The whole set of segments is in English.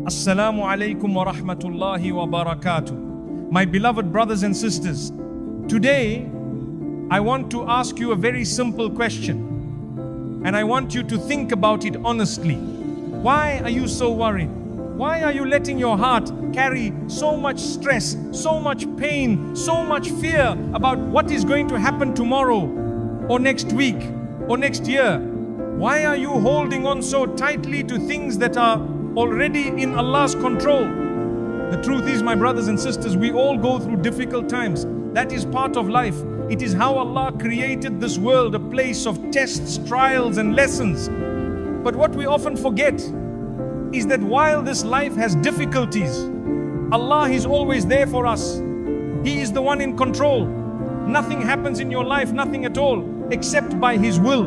Assalamu alaikum wa rahmatullahi wa barakatuh. My beloved brothers and sisters, today I want to ask you a very simple question, and I want you to think about it honestly. Why are you so worried? Why are you letting your heart carry so much stress, so much pain, so much fear about what is going to happen tomorrow or next week or next year? Why are you holding on so tightly to things that are already in Allah's control? The truth is, my brothers and sisters, we all go through difficult times. That is part of life. It is how Allah created this world, a place of tests, trials and lessons. But what we often forget is that while this life has difficulties, Allah is always there for us. He is the one in control. Nothing happens in your life, nothing at all, except by His will.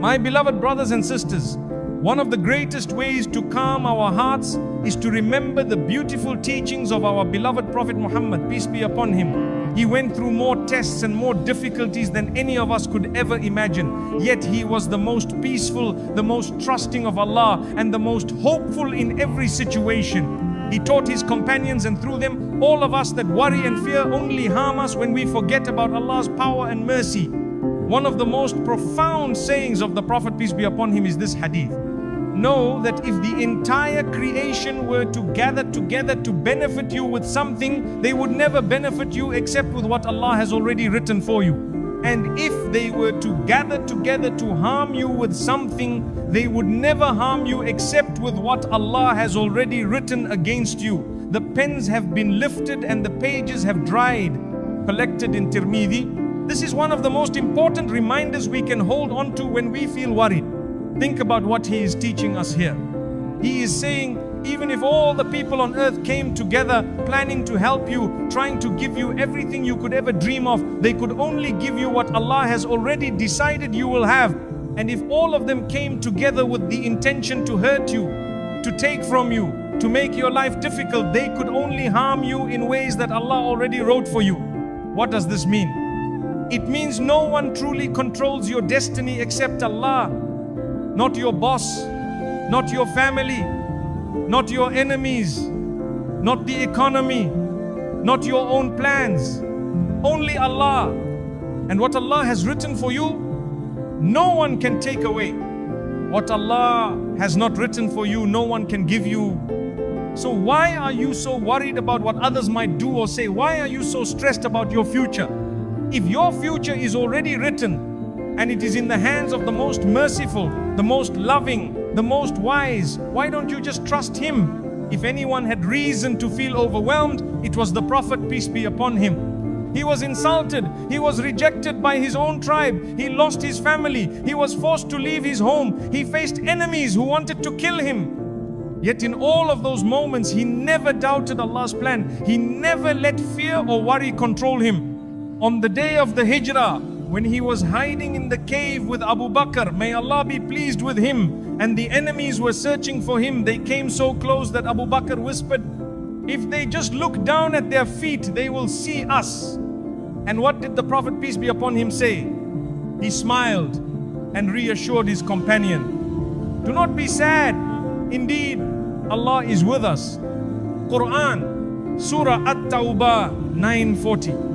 My beloved brothers and sisters, one of the greatest ways to calm our hearts is to remember the beautiful teachings of our beloved Prophet Muhammad, peace be upon him. He went through more tests and more difficulties than any of us could ever imagine. Yet he was the most peaceful, the most trusting of Allah, and the most hopeful in every situation. He taught his companions, and through them, all of us, that worry and fear only harm us when we forget about Allah's power and mercy. One of the most profound sayings of the Prophet, peace be upon him, is this hadith. Know that if the entire creation were to gather together to benefit you with something, they would never benefit you except with what Allah has already written for you. And if they were to gather together to harm you with something, they would never harm you except with what Allah has already written against you. The pens have been lifted and the pages have dried. Collected in Tirmidhi. This is one of the most important reminders we can hold on to when we feel worried. Think about what he is teaching us here. He is saying, even if all the people on earth came together planning to help you, trying to give you everything you could ever dream of, they could only give you what Allah has already decided you will have. And if all of them came together with the intention to hurt you, to take from you, to make your life difficult, they could only harm you in ways that Allah already wrote for you. What does this mean? It means no one truly controls your destiny except Allah. Not your boss, not your family, not your enemies, not the economy, not your own plans. Only Allah. And what Allah has written for you, no one can take away. What Allah has not written for you, no one can give you. So why are you so worried about what others might do or say? Why are you so stressed about your future? If your future is already written, and it is in the hands of the most merciful, the most loving, the most wise, why don't you just trust Him? If anyone had reason to feel overwhelmed, it was the Prophet, peace be upon him. He was insulted, he was rejected by his own tribe, he lost his family, he was forced to leave his home, he faced enemies who wanted to kill him. Yet in all of those moments, he never doubted Allah's plan. He never let fear or worry control him. On the day of the Hijrah, when he was hiding in the cave with Abu Bakr, may Allah be pleased with him, and the enemies were searching for him, they came so close that Abu Bakr whispered, if they just look down at their feet, they will see us. And what did the Prophet, peace be upon him, say? He smiled and reassured his companion. Do not be sad. Indeed, Allah is with us. Quran, Surah At-Talaq 940.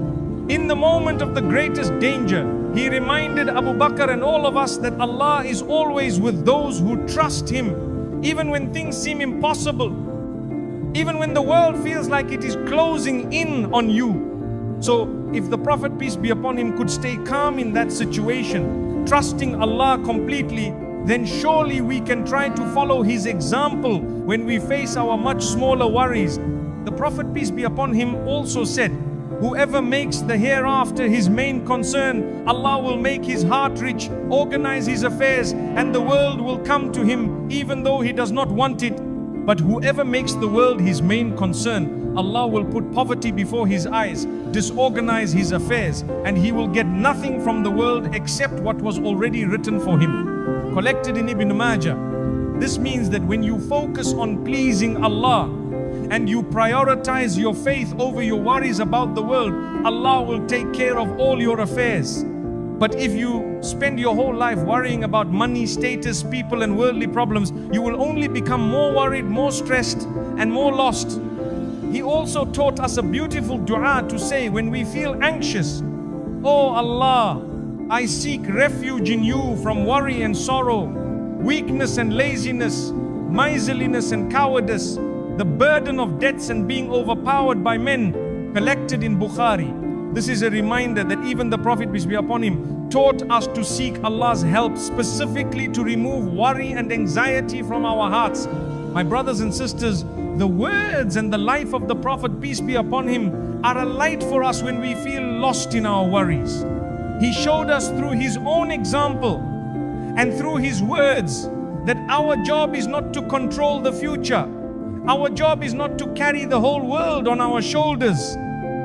In the moment of the greatest danger, he reminded Abu Bakr and all of us that Allah is always with those who trust Him, even when things seem impossible, even when the world feels like it is closing in on you. So if the Prophet, peace be upon him, could stay calm in that situation, trusting Allah completely, then surely we can try to follow his example when we face our much smaller worries. The Prophet, peace be upon him, also said, whoever makes the hereafter his main concern, Allah will make his heart rich, organize his affairs, and the world will come to him even though he does not want it. But whoever makes the world his main concern, Allah will put poverty before his eyes, disorganize his affairs, and he will get nothing from the world except what was already written for him. Collected in Ibn Majah. This means that when you focus on pleasing Allah, and you prioritize your faith over your worries about the world, Allah will take care of all your affairs. But if you spend your whole life worrying about money, status, people and worldly problems, you will only become more worried, more stressed and more lost. He also taught us a beautiful dua to say when we feel anxious. Oh Allah, I seek refuge in you from worry and sorrow, weakness and laziness, miserliness and cowardice, the burden of debts and being overpowered by men, collected in Bukhari. This is a reminder that even the Prophet, peace be upon him, taught us to seek Allah's help specifically to remove worry and anxiety from our hearts. My brothers and sisters, the words and the life of the Prophet, peace be upon him, are a light for us when we feel lost in our worries. He showed us through his own example and through his words that our job is not to control the future. Our job is not to carry the whole world on our shoulders.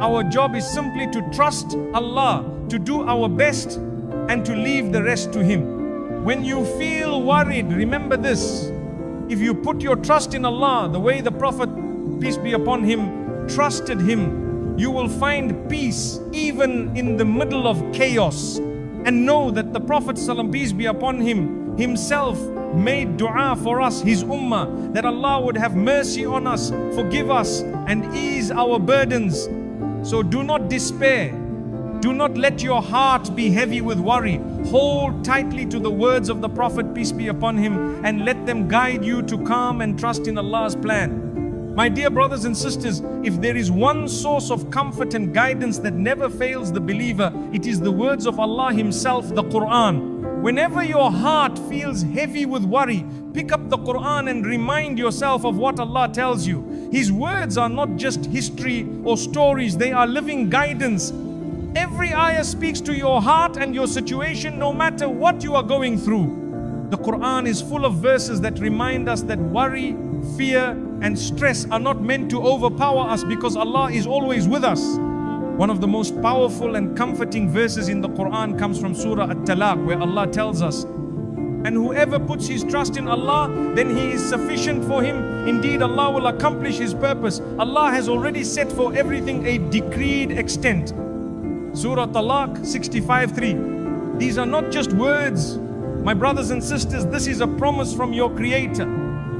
Our job is simply to trust Allah, to do our best and to leave the rest to Him. When you feel worried, remember this. If you put your trust in Allah, the way the Prophet, peace be upon him, trusted Him, you will find peace even in the middle of chaos. And know that the Prophet ﷺ, peace be upon him, himself made dua for us, his ummah, that Allah would have mercy on us, forgive us and ease our burdens. So do not despair. Do not let your heart be heavy with worry. Hold tightly to the words of the Prophet, peace be upon him, and let them guide you to calm and trust in Allah's plan. My dear brothers and sisters, if there is one source of comfort and guidance that never fails the believer, it is the words of Allah Himself, the Quran. Whenever your heart feels heavy with worry, pick up the Quran and remind yourself of what Allah tells you. His words are not just history or stories, they are living guidance. Every ayah speaks to your heart and your situation, no matter what you are going through. The Quran is full of verses that remind us that worry, fear and stress are not meant to overpower us because Allah is always with us. One of the most powerful and comforting verses in the Quran comes from Surah At-Talaq, where Allah tells us, and whoever puts his trust in Allah, then he is sufficient for him. Indeed, Allah will accomplish His purpose. Allah has already set for everything a decreed extent. Surah At-Talaq 65:3. These are not just words. My brothers and sisters, this is a promise from your Creator.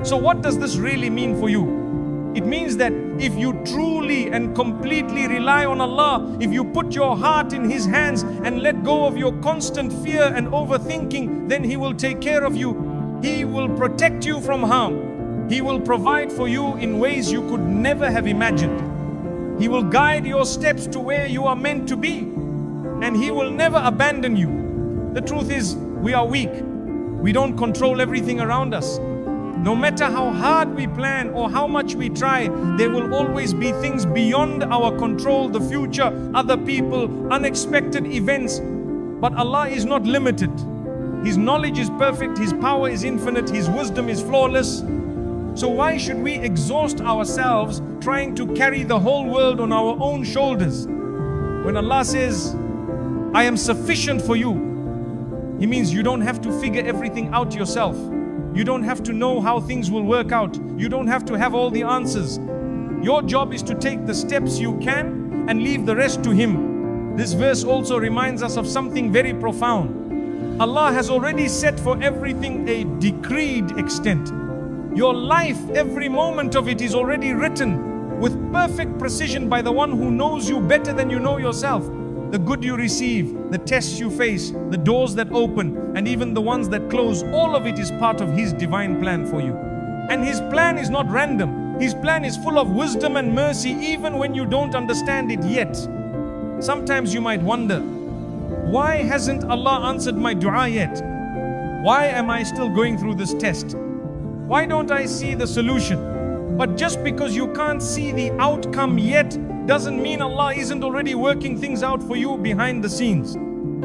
So what does this really mean for you? It means that if you truly and completely rely on Allah, if you put your heart in His hands and let go of your constant fear and overthinking, then He will take care of you. He will protect you from harm. He will provide for you in ways you could never have imagined. He will guide your steps to where you are meant to be, and He will never abandon you. The truth is, we are weak. We don't control everything around us. No matter how hard we plan or how much we try, there will always be things beyond our control, the future, other people, unexpected events. But Allah is not limited. His knowledge is perfect, His power is infinite, His wisdom is flawless. So why should we exhaust ourselves trying to carry the whole world on our own shoulders? When Allah says, I am sufficient for you, He means you don't have to figure everything out yourself. You don't have to know how things will work out. You don't have to have all the answers. Your job is to take the steps you can and leave the rest to Him. This verse also reminds us of something very profound. Allah has already set for everything a decreed extent. Your life, every moment of it is already written with perfect precision by the one who knows you better than you know yourself. The good you receive, the tests you face, the doors that open, and even the ones that close, all of it is part of His divine plan for you. And His plan is not random. His plan is full of wisdom and mercy, even when you don't understand it yet. Sometimes you might wonder, why hasn't Allah answered my dua yet? Why am I still going through this test? Why don't I see the solution? But just because you can't see the outcome yet doesn't mean Allah isn't already working things out for you behind the scenes.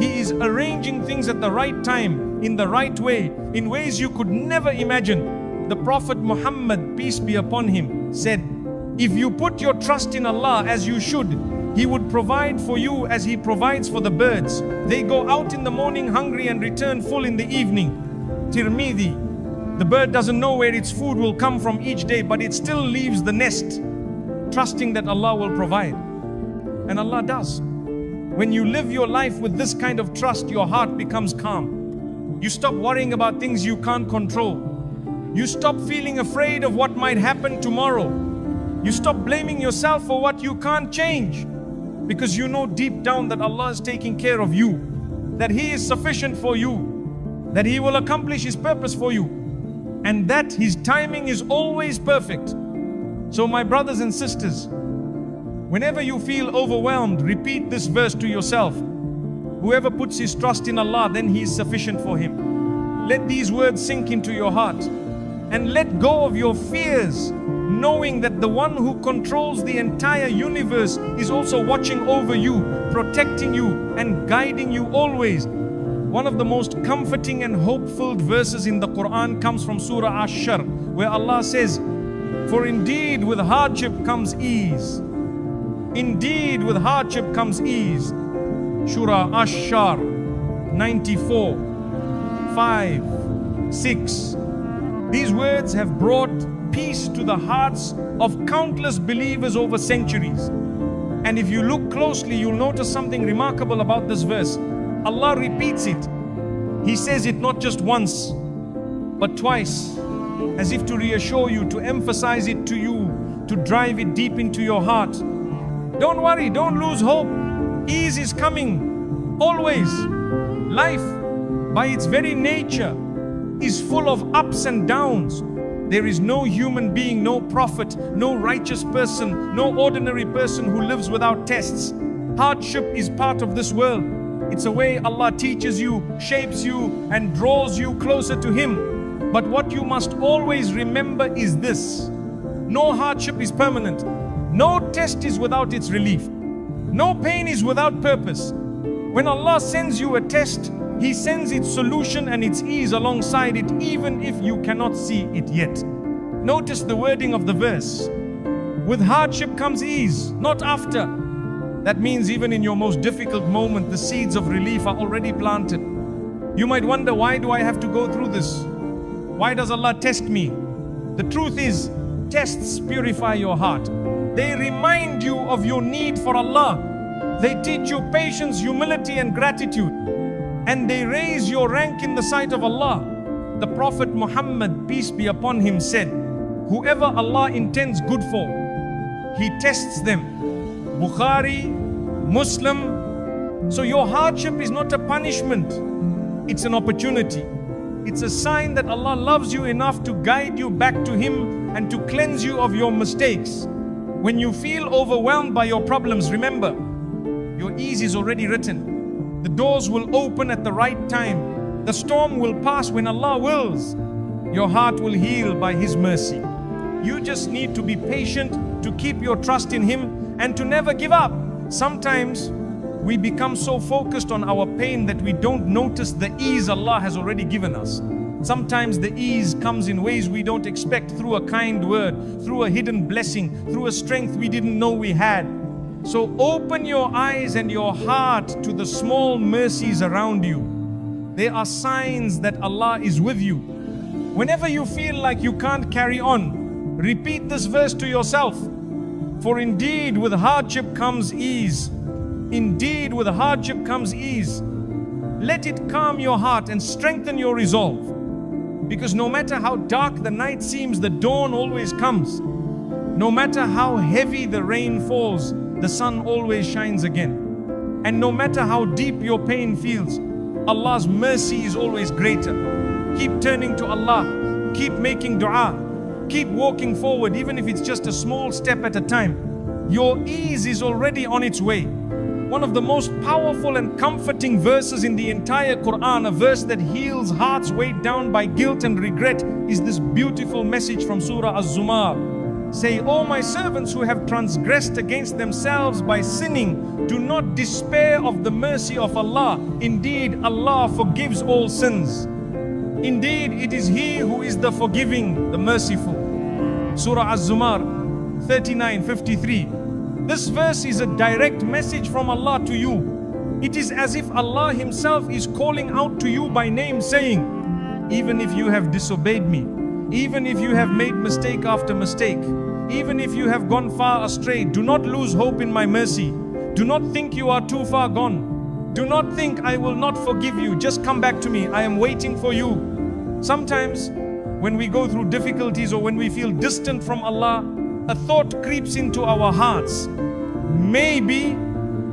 He is arranging things at the right time, in the right way, in ways you could never imagine. The Prophet Muhammad, peace be upon him, said, if you put your trust in Allah as you should, He would provide for you as He provides for the birds. They go out in the morning hungry and return full in the evening. Tirmidhi. The bird doesn't know where its food will come from each day, but it still leaves the nest, trusting that Allah will provide. And Allah does. When you live your life with this kind of trust, your heart becomes calm. You stop worrying about things you can't control. You stop feeling afraid of what might happen tomorrow. You stop blaming yourself for what you can't change, because you know deep down that Allah is taking care of you, that He is sufficient for you, that He will accomplish His purpose for you, and that His timing is always perfect. So my brothers and sisters, whenever you feel overwhelmed, repeat this verse to yourself. Whoever puts his trust in Allah, then He is sufficient for him. Let these words sink into your heart and let go of your fears, knowing that the one who controls the entire universe is also watching over you, protecting you and guiding you always. One of the most comforting and hope-filled verses in the Quran comes from Surah Ash-Shar, where Allah says, "For indeed with hardship comes ease." Indeed with hardship comes ease. Surah Ash-Shar 94, 5, 6. These words have brought peace to the hearts of countless believers over centuries. And if you look closely, you'll notice something remarkable about this verse. Allah repeats it. He says it not just once, but twice, as if to reassure you, to emphasize it to you, to drive it deep into your heart. Don't worry, don't lose hope. Ease is coming, always. Life, by its very nature, is full of ups and downs. There is no human being, no prophet, no righteous person, no ordinary person who lives without tests. Hardship is part of this world. It's a way Allah teaches you, shapes you, and draws you closer to Him. But what you must always remember is this: no hardship is permanent. No test is without its relief. No pain is without purpose. When Allah sends you a test, He sends its solution and its ease alongside it, even if you cannot see it yet. Notice the wording of the verse. With hardship comes ease, not after. That means even in your most difficult moment, the seeds of relief are already planted. You might wonder, why do I have to go through this? Why does Allah test me? The truth is, tests purify your heart. They remind you of your need for Allah. They teach you patience, humility and gratitude. And they raise your rank in the sight of Allah. The Prophet Muhammad, peace be upon him, said, whoever Allah intends good for, He tests them. Bukhari, Muslim. So your hardship is not a punishment. It's an opportunity. It's a sign that Allah loves you enough to guide you back to Him and to cleanse you of your mistakes. When you feel overwhelmed by your problems, remember, your ease is already written. The doors will open at the right time. The storm will pass when Allah wills. Your heart will heal by His mercy. You just need to be patient, to keep your trust in Him, and to never give up. Sometimes we become so focused on our pain that we don't notice the ease Allah has already given us. Sometimes the ease comes in ways we don't expect, through a kind word, through a hidden blessing, through a strength we didn't know we had. So open your eyes and your heart to the small mercies around you. They are signs that Allah is with you. Whenever you feel like you can't carry on, repeat this verse to yourself. For indeed with hardship comes ease. Indeed with hardship comes ease. Let it calm your heart and strengthen your resolve. Because no matter how dark the night seems, the dawn always comes. No matter how heavy the rain falls, the sun always shines again. And no matter how deep your pain feels, Allah's mercy is always greater. Keep turning to Allah. Keep making dua. Keep walking forward, even if it's just a small step at a time. Your ease is already on its way. One of the most powerful and comforting verses in the entire Quran, a verse that heals hearts weighed down by guilt and regret, is this beautiful message from Surah Az-Zumar. Say, O my servants who have transgressed against themselves by sinning, do not despair of the mercy of Allah. Indeed, Allah forgives all sins. Indeed, it is He who is the forgiving, the merciful. Surah Az-Zumar 39:53. This verse is a direct message from Allah to you. It is as if Allah Himself is calling out to you by name, saying, even if you have disobeyed me, even if you have made mistake after mistake, even if you have gone far astray, do not lose hope in my mercy. Do not think you are too far gone. Do not think I will not forgive you. Just come back to me. I am waiting for you. Sometimes when we go through difficulties or when we feel distant from Allah, a thought creeps into our hearts. Maybe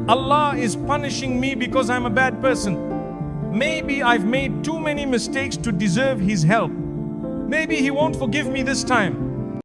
Allah is punishing me because I'm a bad person. Maybe I've made too many mistakes to deserve His help. Maybe He won't forgive me this time.